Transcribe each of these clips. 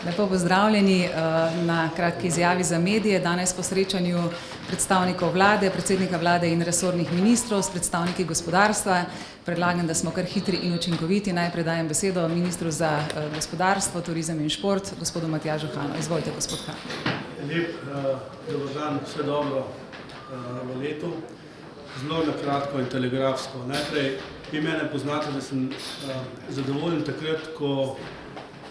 Lepo pozdravljeni na kratki izjavi za medije. Danes po srečanju predstavnikov vlade, predsednika vlade in resornih ministrov s predstavniki gospodarstva. Predlagam, da smo kar hitri in učinkoviti. Najprej dajem besedo ministru za gospodarstvo, turizem in šport, gospodu Matjažu Hanu. Izvolite, gospod Han. Lep dober dan, vse dobro v letu. Zelo na kratko in telegrafsko. Najprej, vi mene poznate, da sem zadovoljen takrat, ko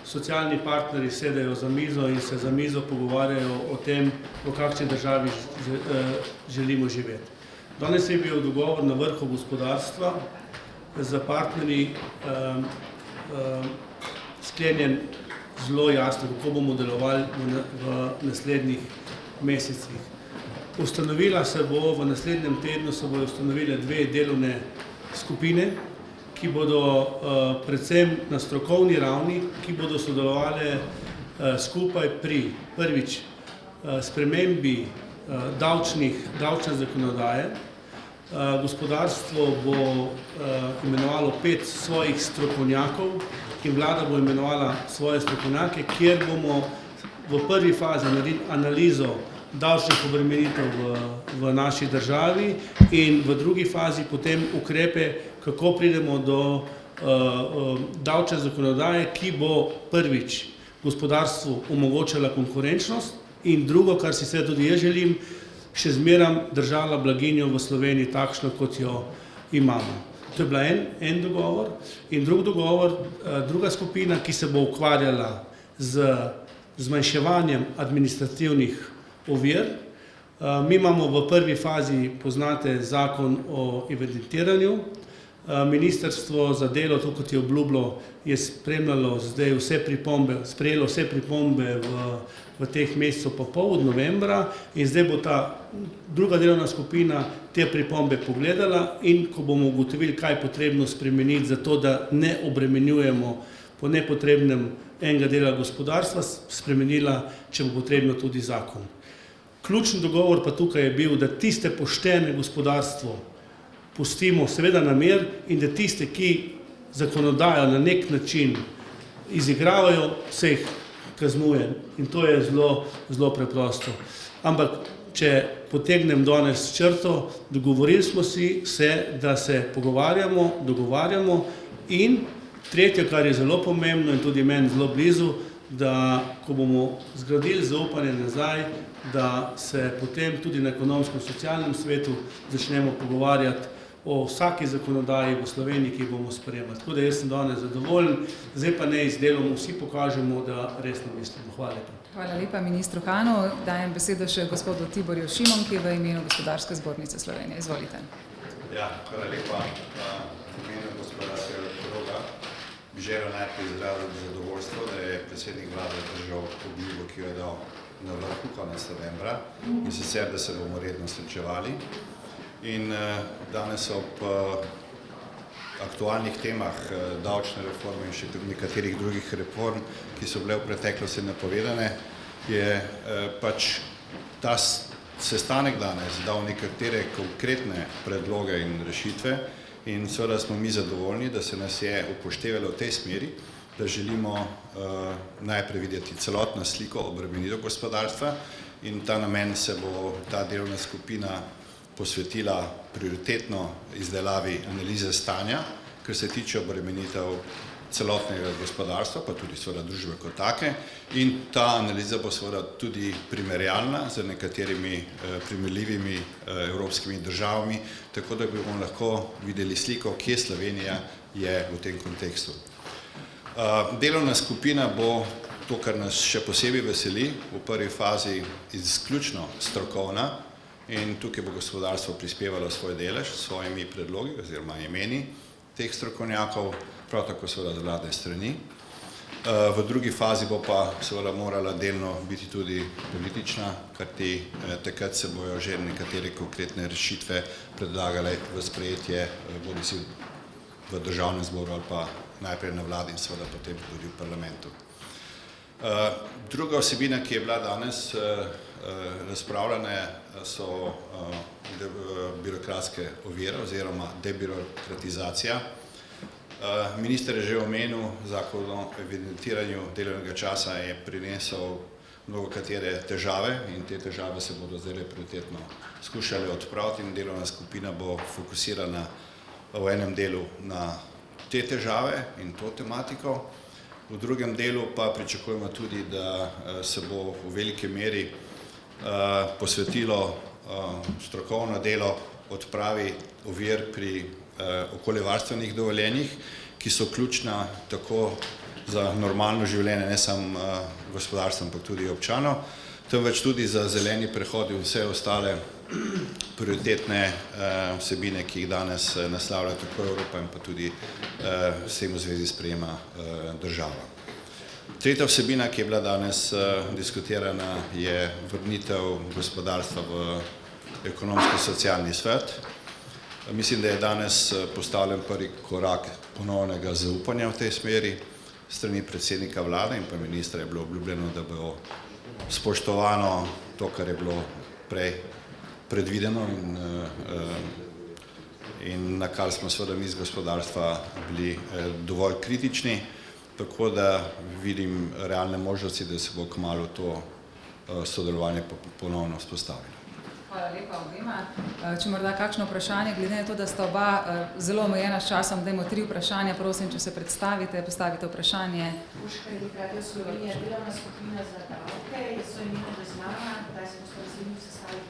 socialni partnerji sedejo za mizo in se za mizo pogovarjajo o tem, v kakšni državi želimo živeti. Danes je bil dogovor na vrhu gospodarstva za partnerji sklenjen zelo jasno, kako bomo delovali v naslednjih mesecih. Ustanovila se bo, v naslednjem tednu se bodo ustanovile dve delovne skupine, ki bodo predvsem na strokovni ravni, ki bodo sodelovali skupaj pri prvič spremembi davčne zakonodaje. Gospodarstvo bo imenovalo 5 svojih strokovnjakov in vlada bo imenovala svoje strokovnjake, kjer bomo v prvi fazi naredili analizo davčnih obremenitev v naši državi in v drugi fazi potem ukrepe, kako pridemo do davčne zakonodaje, ki bo prvič gospodarstvu omogočala konkurenčnost in drugo, kar si seveda tudi jaz želim, še zmeram držala blaginjo v Sloveniji takšno, kot jo imamo. To je bila en dogovor in drug dogovor, druga skupina, ki se bo ukvarjala z zmanjševanjem administrativnih ovir. Mi imamo v prvi fazi, poznate, zakon o evidentiranju. Ministrstvo za delo, to kot je obljubilo, je spremljalo zdaj vse pripombe, sprejelo vse pripombe v teh mesecu pa pol od novembra in zdaj bo ta druga delovna skupina te pripombe pogledala in ko bomo ugotovili, kaj je potrebno spremeniti za to, da ne obremenjujemo po nepotrebnem enega dela gospodarstva, spremenila, če bo potrebno tudi zakon. Ključni dogovor pa tukaj je bil, da tiste poštene gospodarstvo pustimo seveda na mir in da tiste, ki zakonodajo na nek način izigravajo, se jih kaznuje. In to je zelo preprosto. Ampak, če potegnem danes črto, dogovorili smo se, da se pogovarjamo, dogovarjamo in tretje, kar je zelo pomembno in tudi meni zelo blizu, da ko bomo zgradili zaupanje nazaj, da se potem tudi na ekonomsko-socialnem svetu začnemo pogovarjati o vsaki zakonodaji v Sloveniji, ki bomo sprejemali. Tako da jaz sem danes zadovoljen, zdaj pa ne z delom vsi pokažemo, da resno mislimo. Hvala lepa. Hvala lepa ministru Hanu. Dajem besedo še gospodu Tiborju Šimonki v imenu Gospodarske zbornice Slovenije. Izvolite. Ja, hvala lepa. V imenu gospodarskega kroga bi želel najprej izraziti zadovoljstvo, da je predsednik vlade držal obljubo, ki jo je dal na vrhu konec novembra in sicer, da se bomo redno srečevali. In danes ob aktualnih temah davčne reforme in še nekaterih drugih reform, ki so bile v preteklosti napovedane, je pač ta sestanek danes dal nekatere konkretne predloge in rešitve in seveda smo mi zadovoljni, da se nas je upoštevalo v tej smeri, da želimo najprej videti celotno sliko obremenitev gospodarstva in ta namen se bo ta delovna skupina posvetila prioritetno izdelavi analize stanja, kar se tiče obremenitev celotnega gospodarstva, pa tudi seveda družbe kot take. In ta analiza bo seveda tudi primerjalna z nekaterimi primerljivimi evropskimi državami, tako da bomo lahko videli sliko, kje Slovenija je v tem kontekstu. Delovna skupina bo to, kar nas še posebej veseli, v prvi fazi izključno strokovna, in tukaj bo gospodarstvo prispevalo svoj delež s svojimi predlogi oziroma imeni teh strokovnjakov, prav tako seveda z vladne strani. V drugi fazi bo pa seveda morala delno biti tudi politična, kajti takrat se bojo že nekatere konkretne rešitve predlagale v sprejetje bodisi v državnem zboru ali pa najprej na vladi in seveda potem tudi v parlamentu. Druga vsebina, ki je bila danes razpravljene, so birokratske ovire oziroma debirokratizacija. Minister je že omenil, zakon o evidentiranju delovnega časa je prinesel mnogo katere težave in te težave se bodo zdaj prioritetno skušali odpraviti in delovna skupina bo fokusirana v enem delu na te težave in to tematiko. V drugem delu pa pričakujemo tudi, da se bo v veliki meri posvetilo strokovno delo odpravi ovir pri okoljevarstvenih dovoljenjih, ki so ključna tako za normalno življenje, ne samo gospodarstva, ampak tudi občanov, temveč tudi za zeleni prehod in vse ostale prioritetne vsebine, ki jih danes naslavlja tako Evropa in pa tudi s tem v zvezi sprejema država. Tretja vsebina, ki je bila danes diskutirana, je vrnitev gospodarstva v ekonomsko-socialni svet. Mislim, da je danes postavljen prvi korak ponovnega zaupanja v tej smeri. Strani predsednika vlade in pa ministra je bilo obljubljeno, da bo spoštovano to, kar je bilo prej predvideno in na kar smo seveda mi iz gospodarstva bili dovolj kritični, tako da vidim realne možnosti, da se bo kmalu to sodelovanje ponovno vzpostavilo. Hvala lepa obema. Če morda kakšno vprašanje, glede na to, da sta oba zelo omejena s časom, dajmo 3 vprašanja, prosim, če se predstavite, postavite vprašanje. Urška Radio Slovenija, delovna skupina za davke, so imeli znana, kdaj se boste razredili sestali?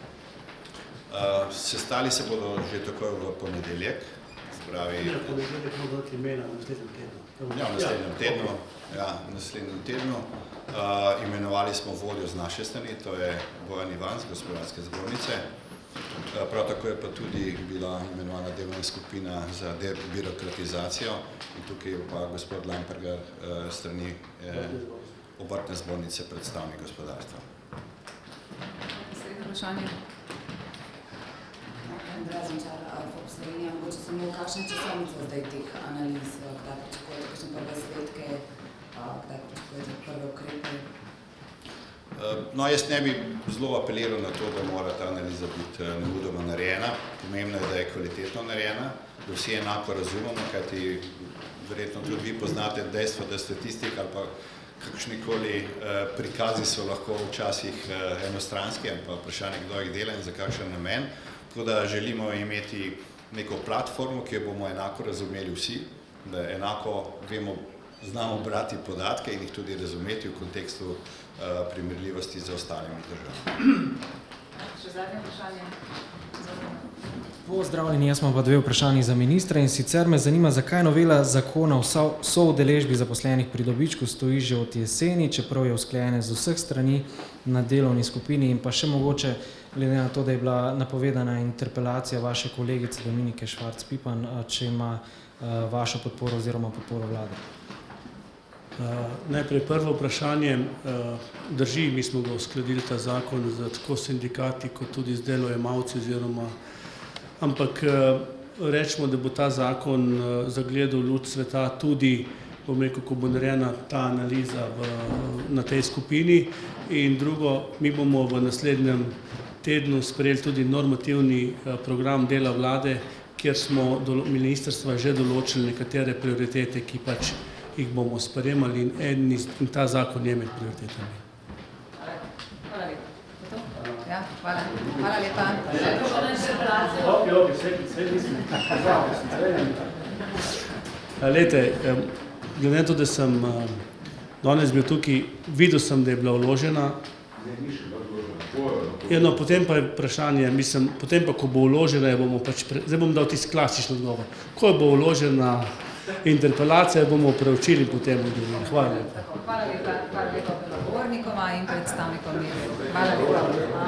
Sestali se bodo že takoj v ponedeljek, spravi... Ponedeljek bodo dati imena v naslednjem tednu. Ja, v naslednjem tednu. Imenovali smo vodjo z naše strani, to je Bojan Ivan z Gospodarske zbornice. Prav tako je pa tudi bila imenovana delovna skupina za debirokratizacijo in tukaj je pa gospod Lamperger strani Obrtne zbornice predstavnik gospodarstva. Naslednje vprašanje. Andreja Zvančar, Fokus Slovenija, mogoče samo kakšna časovnica zdaj teh analiz, kdaj pričakujete kakšne prve izsledke, kdaj pričakujete prve ukrepe? No, jaz ne bi zelo apeliral na to, da mora ta analiza biti nemudoma narejena. Pomembno je, da je kvalitetno narejena, da vsi enako razumemo, kajti verjetno tudi vi poznate dejstvo, da statistika ali pa kakšnikoli prikazi so lahko včasih enostranski, ali pa vprašanje, kdo jih dela in za kakšen namen. Tako da želimo imeti neko platformo, ki jo bomo enako razumeli vsi, da enako znamo brati podatke in jih tudi razumeti v kontekstu primerljivosti z ostalimi državami. Še zadnje vprašanje. Pozdravljeni, jaz imam pa 2 vprašanji za ministra in sicer me zanima, zakaj novela zakona o soudeležbi zaposlenih pri dobičku stoji že od jeseni, čeprav je usklajena z vseh strani na delovni skupini in pa še mogoče, glede na to, da je bila napovedana interpelacija vaše kolegice Dominike Švarc Pipan, če ima vašo podporo oziroma podporo vlade. Najprej prvo vprašanje. Drži, mi smo ga uskladili ta zakon z tako sindikati kot tudi z delojemalci oziroma, ampak rečemo, da bo ta zakon zagledal luč sveta tudi, bom rekel, ko bo narejena ta analiza na tej skupini. In drugo, mi bomo v naslednjem tednu sprejeli tudi normativni program dela vlade, kjer smo ministrstva že določili nekatere prioritete, ki pač jih bomo sprejemali in ta zakon je med prioritetami. Hvala lepa. Ja, hvala. Hvala lepa. Glejte, glede na to, da sem danes bil tukaj, videl sem, da je bila vložena. No, potem pa je vprašanje, mislim, potem pa, ko bo vložena, zdaj bom dal tisti klasični odgovor. Ko bo vložena interpelacija, bomo preučili potem odgovor. Hvala lepa. Hvala lepa govornikoma in predstavnikom medijev. Hvala lepa.